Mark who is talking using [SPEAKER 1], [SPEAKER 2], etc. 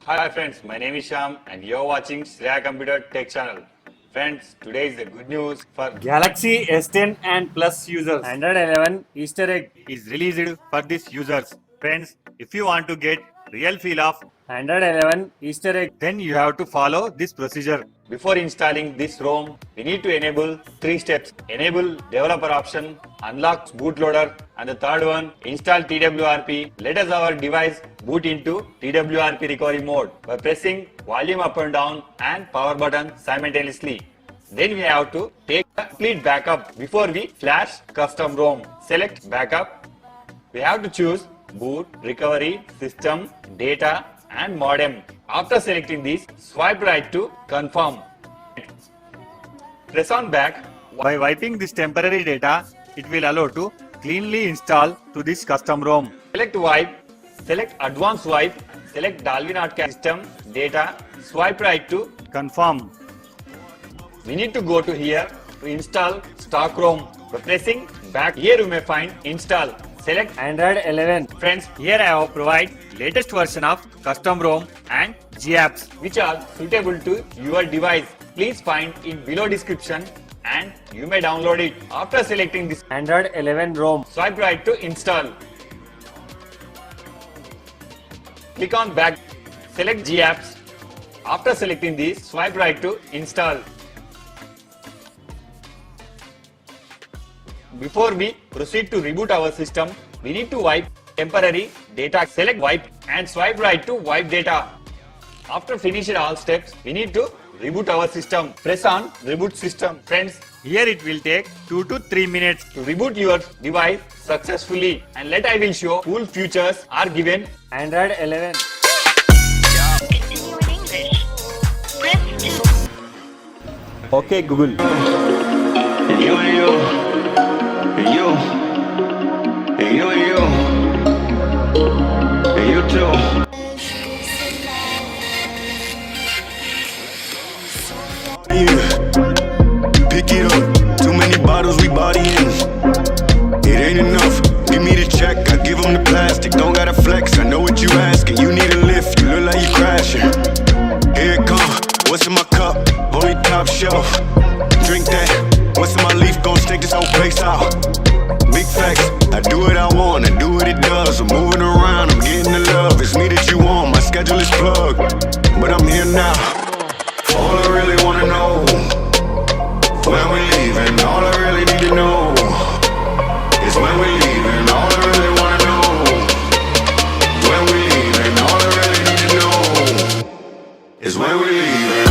[SPEAKER 1] Hi friends, my name is Sham and you're watching Shreya Computer Tech Channel. Friends, today is the good news for
[SPEAKER 2] Galaxy S10 and Plus users.
[SPEAKER 1] Android 11 Easter egg is released for these users. Friends, if you want to get real feel of Android 11 Easter egg, then you have to follow this procedure. Before installing this ROM, we need to enable 3 steps. Enable developer option, unlock bootloader, and the third one, install TWRP. Let us our device boot into TWRP recovery mode by pressing volume up and down and power button simultaneously. Then we have to take a complete backup before we flash custom ROM. Select backup. We have to choose boot, recovery, system, data and modem. After selecting these, swipe right to confirm. Press on back. By wiping this temporary data, it will allow to cleanly install to this custom ROM. Select wipe, select advanced wipe, select Dolby Notcast system, data, swipe right to confirm. We need to go to here to install stock ROM. By pressing back, here you may find install. Select Android 11. Friends, here I have provided latest version of custom ROM and GApps which are suitable to your device. Please find in below description and you may download it. After selecting this Android 11 ROM, swipe right to install. Click on back, select GApps. After selecting these, swipe right to install. Before we proceed to reboot our system, we need to wipe temporary data. Select wipe and swipe right to wipe data. After finishing all steps, we need to reboot our system. Press on reboot system. Friends, here it will take 2 to 3 minutes to reboot your device successfully. And let I will show cool features are given Android 11.
[SPEAKER 3] Continue in English. Press 2.
[SPEAKER 1] Okay Google.
[SPEAKER 4] You and you, and you, and you and you, and you too. Yeah, pick it up. Too many bottles we bodying. It ain't enough. Give me the check, I give them the plastic. Don't gotta flex. I know what you asking. You need a lift. You look like you crashing. Here it come. What's in my cup? Only top shelf. Drink that. What's in my leaf? Gon' stink this whole place out. Big facts. I do what I want. I do what it does. I'm moving around. I'm getting the love. It's me that you want. My schedule is plugged, but I'm here now. All I really wanna know when we leaving. All I really need to know is when we leaving. All I really wanna know when we leaving. All I really need to know is when we leaving.